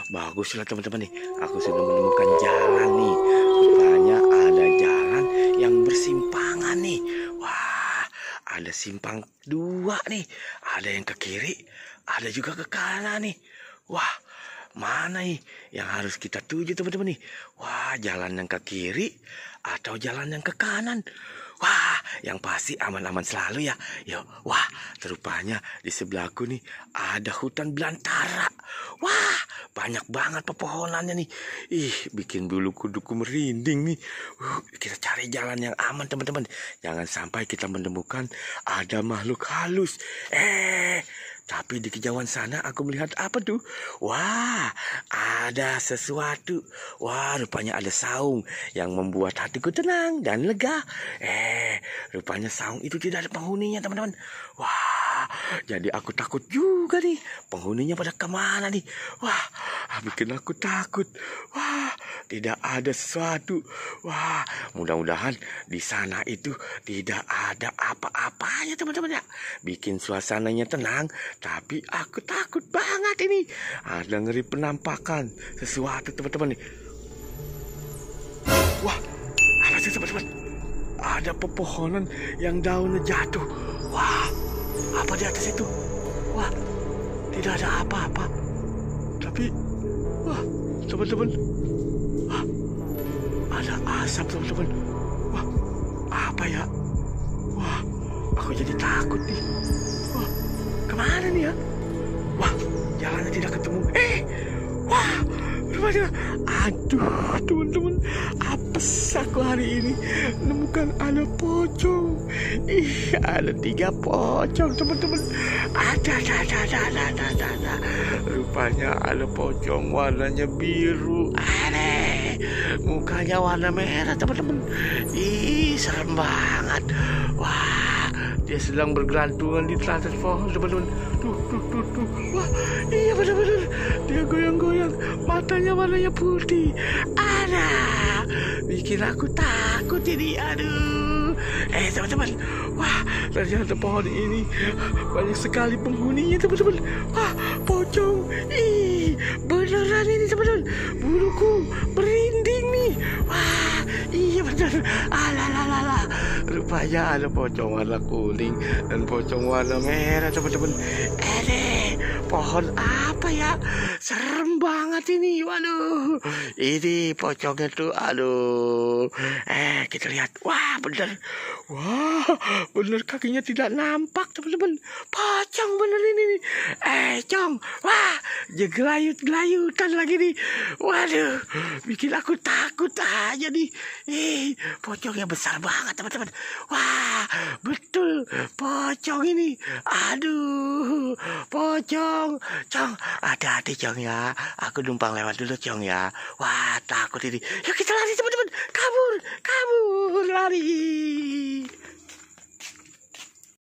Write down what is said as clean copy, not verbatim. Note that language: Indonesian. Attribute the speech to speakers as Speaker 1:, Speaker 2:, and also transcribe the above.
Speaker 1: baguslah teman-teman nih. Aku sudah menemukan jalan nih. Rupanya ada jalan yang bersimpangan nih. Wah, ada simpang dua nih. Ada yang ke kiri, ada juga ke kanan nih. Wah, mana nih yang harus kita tuju teman-teman nih? Wah, jalan yang ke kiri atau jalan yang ke kanan? Wah, yang pasti aman-aman selalu ya. Yo, wah, rupanya di sebelahku nih ada hutan belantara. Wah, banyak banget pepohonannya nih. Ih, bikin bulu kuduku merinding nih. Kita cari jalan yang aman teman-teman. Jangan sampai kita menemukan ada makhluk halus. Tapi di kejauhan sana aku melihat apa tuh? Wah, ada sesuatu. Wah, rupanya ada saung yang membuat hatiku tenang dan lega. Rupanya saung itu tidak ada penghuninya teman-teman. Wah, jadi aku takut juga nih. Penghuninya pada kemana nih? Wah, bikin aku takut. Wah, tidak ada sesuatu. Wah, mudah-mudahan di sana itu tidak ada apa-apanya teman-teman ya. Bikin suasananya tenang. Tapi aku takut banget ini. Ada ngeri penampakan sesuatu teman-teman nih. Wah, apa sih teman-teman? Ada pepohonan yang daunnya jatuh. Wah, apa di atas itu? Wah, tidak ada apa-apa. Tapi, wah, teman-teman. Wah, ada asap teman-teman. Wah, apa ya? Wah, aku jadi takut nih. Wah, kemana nih ya? Wah, jalannya tidak ketemu. Wah, rupanya. Aduh, teman-teman, apes aku hari ini menemukan ada pocong. Ada 3 pocong, teman-teman. Ada. Rupanya ada pocong warnanya biru. Aneh. Mukanya warna merah, teman-teman. Serem banget. Wah, dia sedang bergelantungan di atas pohon, teman-teman. Tuh. Wah, iya benar-benar. Dia goyang-goyang. Matanya warnanya putih. Bikin aku takut ini. Aduh. Teman-teman. Wah, ternyata pohon ini banyak sekali penghuninya, teman-teman. Wah, pocong. Beneran ini, teman-teman. Buluku merinding nih. Wah, iya benar. Alah. Rupanya ada pocong warna kuning dan pocong warna merah, teman-teman. Pohon apa ya? Serem banget ini. Waduh, ini pocongnya tuh. Aduh. Kita lihat. Wah, bener. Wah, bener kakinya tidak nampak, teman-teman. Pocong bener ini nih. Cong. Wah, gelayut-gelayutan lagi nih. Waduh, bikin aku takut aja nih. Pocongnya besar banget, teman-teman. Wah, betul. Pocong ini. Aduh, pocong. Cong, hati-hati Cong ya. Aku numpang lewat dulu Cong ya. Wah, takut ini. Yuk kita lari teman-teman. Kabur, lari.